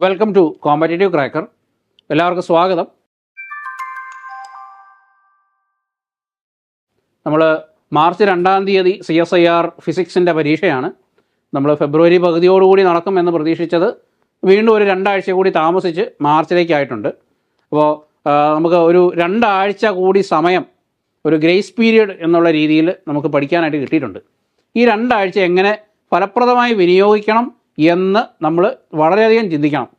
Welcome to competitive cracker. എല്ലാവർക്കും സ്വാഗതം. നമ്മൾ മാർച്ച് 2-ാം തീയതി CSIR ഫിസിക്സിൻ്റെ പരീക്ഷയാണ്. നമ്മൾ ഫെബ്രുവരി പകുതിയോടുകൂടി നടക്കുമെന്ന് പ്രതീക്ഷിച്ചത് വീണ്ടും ഒരു 2 ആഴ്ച കൂടി താമസിച്ച് മാർച്ചിലേക്കായിട്ടുണ്ട്. അപ്പോൾ നമുക്ക് ഒരു 2 ആഴ്ച കൂടി സമയം, ഒരു ഗ്രേസ് പീരിയഡ് എന്നുള്ള രീതിയിൽ നമുക്ക് പഠിക്കാനായിട്ട് കിട്ടിയിട്ടുണ്ട്. ഈ 2 ആഴ്ച എങ്ങനെ ഫലപ്രദമായി വിനിയോഗിക്കണം എന്ന് നമ്മൾ വളരെയധികം ചിന്തിക്കണം.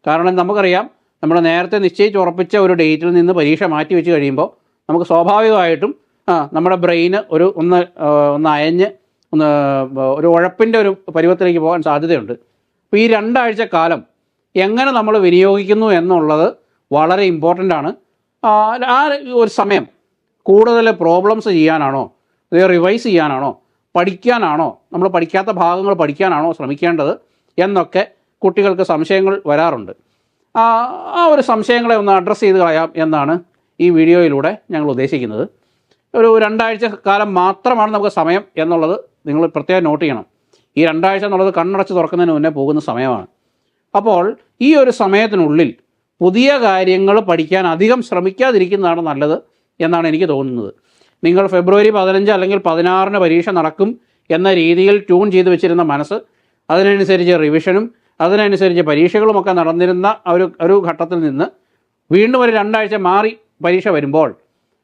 കാരണം നമുക്കറിയാം, നമ്മൾ നേരത്തെ നിശ്ചയിച്ചുറപ്പിച്ച ഒരു ഡേറ്റിൽ നിന്ന് പരീക്ഷ മാറ്റി വെച്ച് കഴിയുമ്പോൾ നമുക്ക് സ്വാഭാവികമായിട്ടും നമ്മുടെ ബ്രെയിന് ഒന്ന് അയഞ്ഞ് ഒരു ഉഴപ്പിൻ്റെ ഒരു പരുവത്തിലേക്ക് പോകാൻ സാധ്യതയുണ്ട്. അപ്പോൾ ഈ 2 ആഴ്ച കാലം എങ്ങനെ നമ്മൾ വിനിയോഗിക്കുന്നു എന്നുള്ളത് വളരെ ഇമ്പോർട്ടൻ്റ് ആണ്. ആ ഒരു സമയം കൂടുതൽ പ്രോബ്ലംസ് ചെയ്യാനാണോ, അതോ റിവൈസ് ചെയ്യാനാണോ, പഠിക്കാനാണോ, നമ്മൾ പഠിക്കാത്ത ഭാഗങ്ങൾ പഠിക്കാനാണോ ശ്രമിക്കേണ്ടത് എന്നൊക്കെ കുട്ടികൾക്ക് സംശയങ്ങൾ വരാറുണ്ട്. ആ ഒരു സംശയങ്ങളെ ഒന്ന് അഡ്രസ്സ് ചെയ്ത് കളയാം എന്നാണ് ഈ വീഡിയോയിലൂടെ ഞങ്ങൾ ഉദ്ദേശിക്കുന്നത്. ഒരു 2 ആഴ്ച കാലം മാത്രമാണ് നമുക്ക് സമയം എന്നുള്ളത് നിങ്ങൾ പ്രത്യേകം നോട്ട് ചെയ്യണം. ഈ 2 ആഴ്ച എന്നുള്ളത് കണ്ണടച്ച് തുറക്കുന്നതിന് മുന്നേ പോകുന്ന സമയമാണ്. അപ്പോൾ ഈ ഒരു സമയത്തിനുള്ളിൽ പുതിയ കാര്യങ്ങൾ പഠിക്കാൻ അധികം ശ്രമിക്കാതിരിക്കുന്നതാണ് നല്ലത് എന്നാണ് എനിക്ക് തോന്നുന്നത്. നിങ്ങൾ ഫെബ്രുവരി 15 അല്ലെങ്കിൽ 16 പരീക്ഷ നടക്കും എന്ന രീതിയിൽ ട്യൂൺ ചെയ്ത് വെച്ചിരുന്ന മനസ്സ്, അതിനനുസരിച്ച് റിവിഷനും അതിനനുസരിച്ച് പരീക്ഷകളുമൊക്കെ നടന്നിരുന്ന ഒരു ഘട്ടത്തിൽ നിന്ന് വീണ്ടും ഒരു 2 ആഴ്ച മാറി പരീക്ഷ വരുമ്പോൾ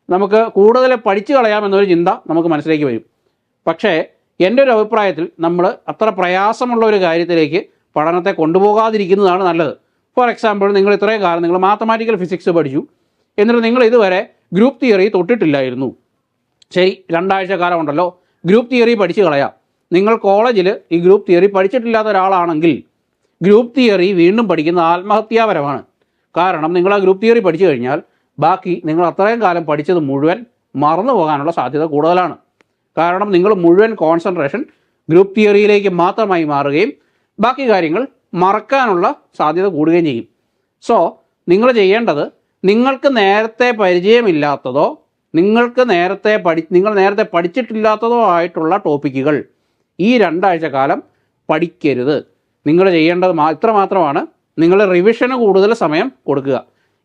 നമുക്ക് കൂടുതൽ പഠിച്ചു കളയാമെന്നൊരു ചിന്ത നമുക്ക് മനസ്സിലേക്ക് വരും. പക്ഷേ എൻ്റെ ഒരു അഭിപ്രായത്തിൽ നമ്മൾ അത്ര പ്രയാസമുള്ള ഒരു കാര്യത്തിലേക്ക് പഠനത്തെ കൊണ്ടുപോകാതിരിക്കുന്നതാണ് നല്ലത്. ഫോർ എക്സാമ്പിൾ, നിങ്ങൾ ഇത്രയും കാലം നിങ്ങൾ മാത്തമാറ്റിക്കൽ ഫിസിക്സ് പഠിച്ചു, എന്നിട്ട് നിങ്ങൾ ഇതുവരെ ഗ്രൂപ്പ് തിയറി തൊട്ടിട്ടില്ലായിരുന്നു. ശരി, 2 ആഴ്ച കാലം ഉണ്ടല്ലോ, ഗ്രൂപ്പ് തിയറി പഠിച്ചു കളയാം. നിങ്ങൾ കോളേജിൽ ഈ ഗ്രൂപ്പ് തിയറി പഠിച്ചിട്ടില്ലാത്ത ഒരാളാണെങ്കിൽ ഗ്രൂപ്പ് തിയറി വീണ്ടും പഠിക്കുന്നത് ആത്മഹത്യാപരമാണ്. കാരണം നിങ്ങൾ ആ ഗ്രൂപ്പ് തിയറി പഠിച്ചു കഴിഞ്ഞാൽ ബാക്കി നിങ്ങൾ അത്രയും കാലം പഠിച്ചത് മുഴുവൻ മറന്നു പോകാനുള്ള സാധ്യത കൂടുതലാണ്. കാരണം നിങ്ങൾ മുഴുവൻ കോൺസെൻട്രേഷൻ ഗ്രൂപ്പ് തിയറിയിലേക്ക് മാത്രമായി മാറുകയും ബാക്കി കാര്യങ്ങൾ മറക്കാനുള്ള സാധ്യത കൂടുകയും ചെയ്യും. സോ നിങ്ങൾ ചെയ്യേണ്ടത്, നിങ്ങൾക്ക് നേരത്തെ പരിചയമില്ലാത്തതോ നിങ്ങൾ നേരത്തെ പഠിച്ചിട്ടില്ലാത്തതോ ആയിട്ടുള്ള ടോപ്പിക്കുകൾ ഈ 2 ആഴ്ച കാലം പഠിക്കരുത്. നിങ്ങൾ ചെയ്യേണ്ടത് ഇത്ര മാത്രമാണ്. നിങ്ങൾ റിവിഷന് കൂടുതൽ സമയം കൊടുക്കുക.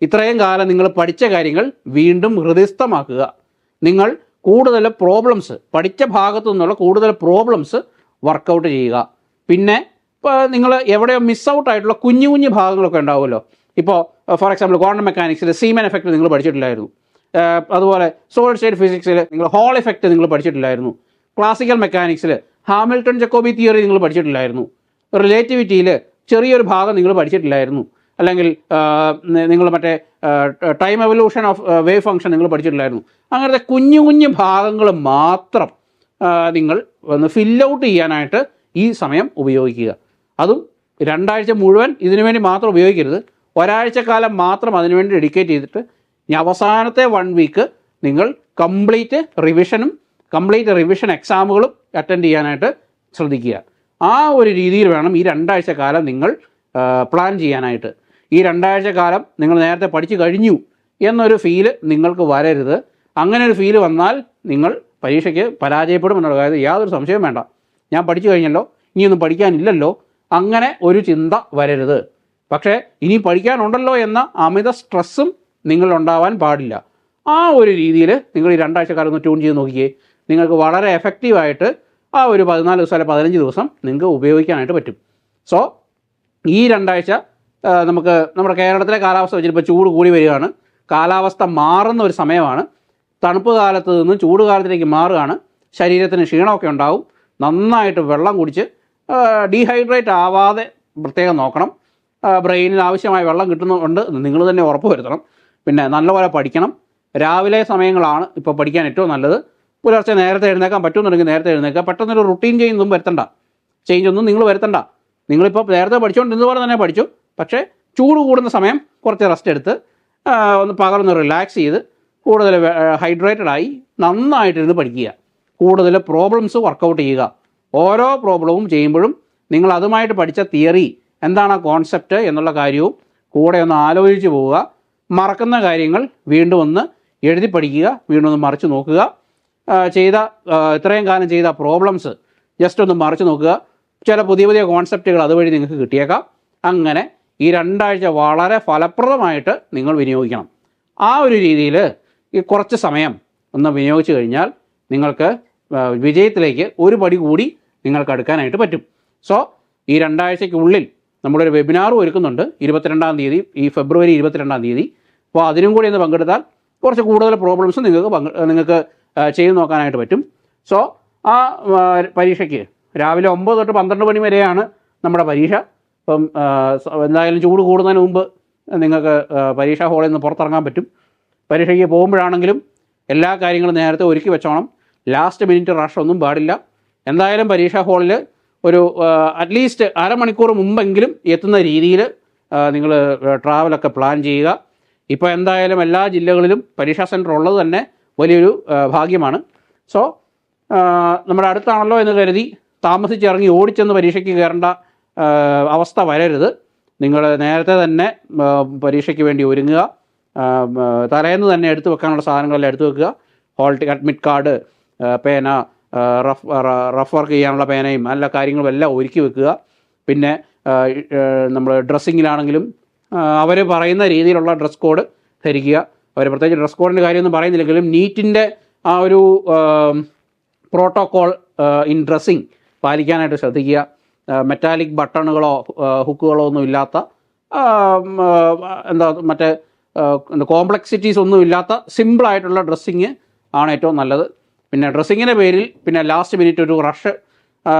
ഇത്രയും കാലം നിങ്ങൾ പഠിച്ച കാര്യങ്ങൾ വീണ്ടും ഹൃദയസ്ഥമാക്കുക. നിങ്ങൾ കൂടുതൽ പ്രോബ്ലംസ്, പഠിച്ച ഭാഗത്തു നിന്നുള്ള കൂടുതൽ പ്രോബ്ലംസ് വർക്കൗട്ട് ചെയ്യുക. പിന്നെ ഇപ്പോൾ നിങ്ങൾ എവിടെയോ മിസ് ഔട്ട് ആയിട്ടുള്ള കുഞ്ഞു കുഞ്ഞു ഭാഗങ്ങളൊക്കെ ഉണ്ടാവുമല്ലോ. ഇപ്പോൾ ഫോർ എക്സാമ്പിൾ ക്വാണ്ടം മെക്കാനിക്സിൽ സീമൻ എഫക്റ്റ് നിങ്ങൾ പഠിച്ചിട്ടില്ലായിരുന്നു. അതുപോലെ സോളിഡ് സ്റ്റേറ്റ് ഫിസിക്സിൽ നിങ്ങൾ ഹോൾ എഫക്റ്റ് നിങ്ങൾ പഠിച്ചിട്ടില്ലായിരുന്നു. ക്ലാസിക്കൽ മെക്കാനിക്സിൽ ഹാമിൽട്ടൺ ജക്കോബി തിയറി നിങ്ങൾ പഠിച്ചിട്ടില്ലായിരുന്നു. റിലേറ്റിവിറ്റിയിൽ ചെറിയൊരു ഭാഗം നിങ്ങൾ പഠിച്ചിട്ടില്ലായിരുന്നു. അല്ലെങ്കിൽ നിങ്ങൾ മറ്റേ time evolution of wave function നിങ്ങൾ പഠിച്ചിട്ടില്ലായിരുന്നു. അങ്ങനത്തെ കുഞ്ഞു കുഞ്ഞു ഭാഗങ്ങൾ മാത്രം നിങ്ങൾ ഒന്ന് ഫിൽ ഔട്ട് ചെയ്യാനായിട്ട് ഈ സമയം ഉപയോഗിക്കുക. അതും 2 ആഴ്ച മുഴുവൻ ഇതിനു വേണ്ടി മാത്രം ഉപയോഗിക്കരുത്. ഒരാഴ്ചക്കാലം മാത്രം അതിനുവേണ്ടി ഡെഡിക്കേറ്റ് ചെയ്തിട്ട് ഇനി അവസാനത്തെ 1 വീക്ക് നിങ്ങൾ കംപ്ലീറ്റ് റിവിഷൻ എക്സാമുകളും അറ്റൻഡ് ചെയ്യാനായിട്ട് ശ്രദ്ധിക്കുക. ആ ഒരു രീതിയിൽ വേണം ഈ 2 ആഴ്ച കാലം നിങ്ങൾ പ്ലാൻ ചെയ്യാനായിട്ട്. ഈ 2 ആഴ്ച കാലം നിങ്ങൾ നേരത്തെ പഠിച്ചു കഴിഞ്ഞു എന്നൊരു ഫീല് നിങ്ങൾക്ക് വരരുത്. അങ്ങനെ ഒരു ഫീല് വന്നാൽ നിങ്ങൾ പരീക്ഷയ്ക്ക് പരാജയപ്പെടും എന്നുള്ള കാര്യത്തിൽ യാതൊരു സംശയവും വേണ്ട. ഞാൻ പഠിച്ചു കഴിഞ്ഞല്ലോ, ഇനിയൊന്നും പഠിക്കാനില്ലല്ലോ, അങ്ങനെ ഒരു ചിന്ത വരരുത്. പക്ഷേ ഇനി പഠിക്കാനുണ്ടല്ലോ എന്ന അമിത സ്ട്രെസ്സും നിങ്ങളുണ്ടാവാൻ പാടില്ല. ആ ഒരു രീതിയിൽ നിങ്ങൾ ഈ 2 ആഴ്ച കാലം ഒന്ന് ട്യൂൺ ചെയ്ത് നോക്കിയേ. നിങ്ങൾക്ക് വളരെ എഫക്റ്റീവായിട്ട് ആ ഒരു 14 ദിവസം അല്ലെങ്കിൽ 15 ദിവസം നിങ്ങൾക്ക് ഉപയോഗിക്കാനായിട്ട് പറ്റും. സോ ഈ 2 ആഴ്ച നമുക്ക് നമ്മുടെ കേരളത്തിലെ കാലാവസ്ഥ വെച്ചിട്ട് ഇപ്പോൾ ചൂട് കൂടി വരികയാണ്. കാലാവസ്ഥ മാറുന്ന ഒരു സമയമാണ്. തണുപ്പ് കാലത്ത് നിന്ന് ചൂട് കാലത്തിലേക്ക് മാറുകയാണ്. ശരീരത്തിന് ക്ഷീണമൊക്കെ ഉണ്ടാവും. നന്നായിട്ട് വെള്ളം കുടിച്ച് ഡീഹൈഡ്രേറ്റ് ആവാതെ പ്രത്യേകം നോക്കണം. ബ്രെയിനിൽ ആവശ്യമായ വെള്ളം കിട്ടുന്നുണ്ട് നിങ്ങൾ തന്നെ ഉറപ്പ് വരുത്തണം. പിന്നെ നല്ലപോലെ പഠിക്കണം. രാവിലെ സമയങ്ങളാണ് ഇപ്പോൾ പഠിക്കാൻ ഏറ്റവും നല്ലത്. പുലർച്ചെ നേരത്തെ എഴുന്നേക്കാൻ പറ്റുമെന്നുണ്ടെങ്കിൽ നേരത്തെ എഴുന്നേക്കുക. പെട്ടെന്നൊരു റുട്ടീൻ ചേഞ്ചൊന്നും നിങ്ങൾ വരുത്തണ്ട. നിങ്ങളിപ്പോൾ നേരത്തെ പഠിച്ചുകൊണ്ടിരുന്ന പോലെ തന്നെ പഠിച്ചു. പക്ഷേ ചൂട് കൂടുന്ന സമയം കുറച്ച് റെസ്റ്റ് എടുത്ത് ഒന്ന് പകർന്ന് റിലാക്സ് ചെയ്ത് കൂടുതൽ ഹൈഡ്രേറ്റഡായി നന്നായിട്ടിരുന്ന് പഠിക്കുക. കൂടുതൽ പ്രോബ്ലംസ് വർക്കൗട്ട് ചെയ്യുക. ഓരോ പ്രോബ്ലവും ചെയ്യുമ്പോഴും നിങ്ങൾ അതുമായിട്ട് പഠിച്ച തിയറി എന്താണ്, ആ കോൺസെപ്റ്റ് എന്നുള്ള കാര്യവും കൂടെ ഒന്ന് ആലോചിച്ച് പോവുക. മറക്കുന്ന കാര്യങ്ങൾ വീണ്ടും ഒന്ന് എഴുതി പഠിക്കുക, വീണ്ടും ഒന്ന് മറിച്ച് നോക്കുക. ഇത്രയും കാലം ചെയ്ത പ്രോബ്ലംസ് ജസ്റ്റ് ഒന്ന് മറിച്ച് നോക്കുക. ചില പുതിയ കോൺസെപ്റ്റുകൾ അതുവഴി നിങ്ങൾക്ക് കിട്ടിയേക്കാം. അങ്ങനെ ഈ 2 ആഴ്ച വളരെ ഫലപ്രദമായിട്ട് നിങ്ങൾ വിനിയോഗിക്കണം. ആ ഒരു രീതിയിൽ ഈ കുറച്ച് സമയം ഒന്ന് വിനിയോഗിച്ച് കഴിഞ്ഞാൽ നിങ്ങൾക്ക് വിജയത്തിലേക്ക് ഒരു പടി കൂടി നിങ്ങൾക്ക് അടുക്കാനായിട്ട് പറ്റും. സോ ഈ 2 ആഴ്ചയ്ക്കുള്ളിൽ നമ്മളൊരു വെബിനാറും ഒരുക്കുന്നുണ്ട് 22-ാം തീയതി, ഈ ഫെബ്രുവരി 22-ാം തീയതി. അപ്പോൾ അതിനും കൂടി ഒന്ന് പങ്കെടുത്താൽ കുറച്ച് കൂടുതൽ പ്രോബ്ലംസ് നിങ്ങൾക്ക് ചെയ്ത് നോക്കാനായിട്ട് പറ്റും. സോ ആ പരീക്ഷയ്ക്ക് രാവിലെ 9 തൊട്ട് 12 മണി വരെയാണ് നമ്മുടെ പരീക്ഷ. അപ്പം എന്തായാലും ചൂട് കൂടുന്നതിന് മുമ്പ് നിങ്ങൾക്ക് പരീക്ഷാ ഹാളിൽ നിന്ന് പുറത്തിറങ്ങാൻ പറ്റും. പരീക്ഷയ്ക്ക് പോകുമ്പോഴാണെങ്കിലും എല്ലാ കാര്യങ്ങളും നേരത്തെ ഒരുക്കി വെച്ചോണം. ലാസ്റ്റ് മിനിറ്റ് റഷ് ഒന്നും പാടില്ല. എന്തായാലും പരീക്ഷാ ഹാളിൽ ഒരു അറ്റ്ലീസ്റ്റ് അരമണിക്കൂർ മുമ്പെങ്കിലും എത്തുന്ന രീതിയിൽ നിങ്ങൾ ട്രാവലൊക്കെ പ്ലാൻ ചെയ്യുക. ഇപ്പോൾ എന്തായാലും എല്ലാ ജില്ലകളിലും പരീക്ഷാ സെൻറ്റർ ഉള്ളത് തന്നെ വലിയൊരു ഭാഗ്യമാണ്. സോ നമ്മുടെ അടുത്താണല്ലോ എന്ന് കരുതി താമസിച്ചിറങ്ങി ഓടിച്ചെന്ന് പരീക്ഷയ്ക്ക് കയറേണ്ട അവസ്ഥ വരരുത്. നിങ്ങൾ നേരത്തെ തന്നെ പരീക്ഷയ്ക്ക് വേണ്ടി ഒരുങ്ങുക. തലേന്ന് തന്നെ എടുത്തു വെക്കാനുള്ള സാധനങ്ങളെല്ലാം എടുത്തു വെക്കുക. ഹോൾ അഡ്മിറ്റ് കാർഡ്, പേന, റഫ് വർക്ക് ചെയ്യാനുള്ള പേനയും എല്ലാ കാര്യങ്ങളും എല്ലാം ഒരുക്കി വെക്കുക. പിന്നെ നമ്മൾ ഡ്രസ്സിങ്ങിലാണെങ്കിലും അവർ പറയുന്ന രീതിയിലുള്ള ഡ്രസ് കോഡ് ധരിക്കുക. അവർ പ്രത്യേകിച്ച് ഡ്രസ് കോഡിൻ്റെ കാര്യമൊന്നും പറയുന്നില്ലെങ്കിലും നീറ്റിൻ്റെ ആ ഒരു പ്രോട്ടോക്കോൾ ഇൻ ഡ്രസ്സിങ് പാലിക്കാനായിട്ട് ശ്രദ്ധിക്കുക. മെറ്റാലിക് ബട്ടണുകളോ ഹുക്കുകളോ ഒന്നും ഇല്ലാത്ത മറ്റേ കോംപ്ലക്സിറ്റീസ് ഒന്നും ഇല്ലാത്ത സിമ്പിളായിട്ടുള്ള ഡ്രസ്സിങ് ആണ് ഏറ്റവും നല്ലത്. പിന്നെ ഡ്രസ്സിങ്ങിൻ്റെ പേരിൽ പിന്നെ ലാസ്റ്റ് മിനിറ്റ് ഒരു റഷ്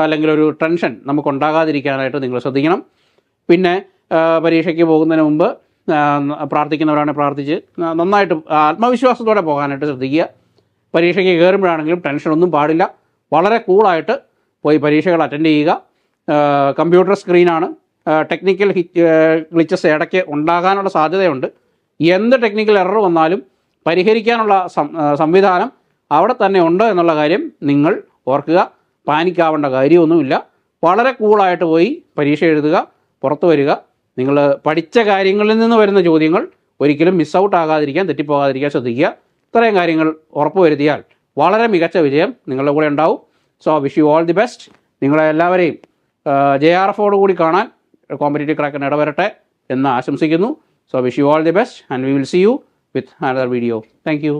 അല്ലെങ്കിൽ ഒരു ടെൻഷൻ നമുക്ക് ഉണ്ടാകാതിരിക്കാനായിട്ട് നിങ്ങൾ ശ്രദ്ധിക്കണം. പിന്നെ പരീക്ഷയ്ക്ക് പോകുന്നതിന് മുമ്പ് പ്രാർത്ഥിക്കുന്നവരാണെങ്കിൽ പ്രാർത്ഥിച്ച് നന്നായിട്ട് ആത്മവിശ്വാസത്തോടെ പോകാനായിട്ട് ശ്രദ്ധിക്കുക. പരീക്ഷയ്ക്ക് കയറുമ്പോഴാണെങ്കിലും ടെൻഷനൊന്നും പാടില്ല. വളരെ കൂളായിട്ട് പോയി പരീക്ഷകൾ അറ്റൻഡ് ചെയ്യുക. കമ്പ്യൂട്ടർ സ്ക്രീനാണ്. ടെക്നിക്കൽ ഗ്ലിച്ചസ് ഇടയ്ക്ക് ഉണ്ടാകാനുള്ള സാധ്യതയുണ്ട്. എന്ത് ടെക്നിക്കൽ എറർ വന്നാലും പരിഹരിക്കാനുള്ള സംവിധാനം അവിടെ തന്നെ ഉണ്ട് എന്നുള്ള കാര്യം നിങ്ങൾ ഓർക്കുക. പാനിക്കാവേണ്ട കാര്യമൊന്നുമില്ല. വളരെ കൂളായിട്ട് പോയി പരീക്ഷ എഴുതുക, പുറത്തു വരിക. നിങ്ങൾ പഠിച്ച കാര്യങ്ങളിൽ നിന്ന് വരുന്ന ചോദ്യങ്ങൾ ഒരിക്കലും മിസ് ഔട്ട് ആകാതിരിക്കാൻ, തെറ്റിപ്പോകാതിരിക്കാൻ ശ്രദ്ധിക്കുക. ഇത്രയും കാര്യങ്ങൾ ഉറപ്പുവരുത്തിയാൽ വളരെ മികച്ച വിജയം നിങ്ങളുടെ കൂടെ ഉണ്ടാവും. So wish you all the best. നിങ്ങളെ എല്ലാവരെയും JRFോട് കൂടി കാണാൻ കോമ്പറ്റേറ്റീവ് ക്രാക്കിന് ഇടവരട്ടെ എന്ന് ആശംസിക്കുന്നു. So wish you all the best and we will see you with another video. Thank you.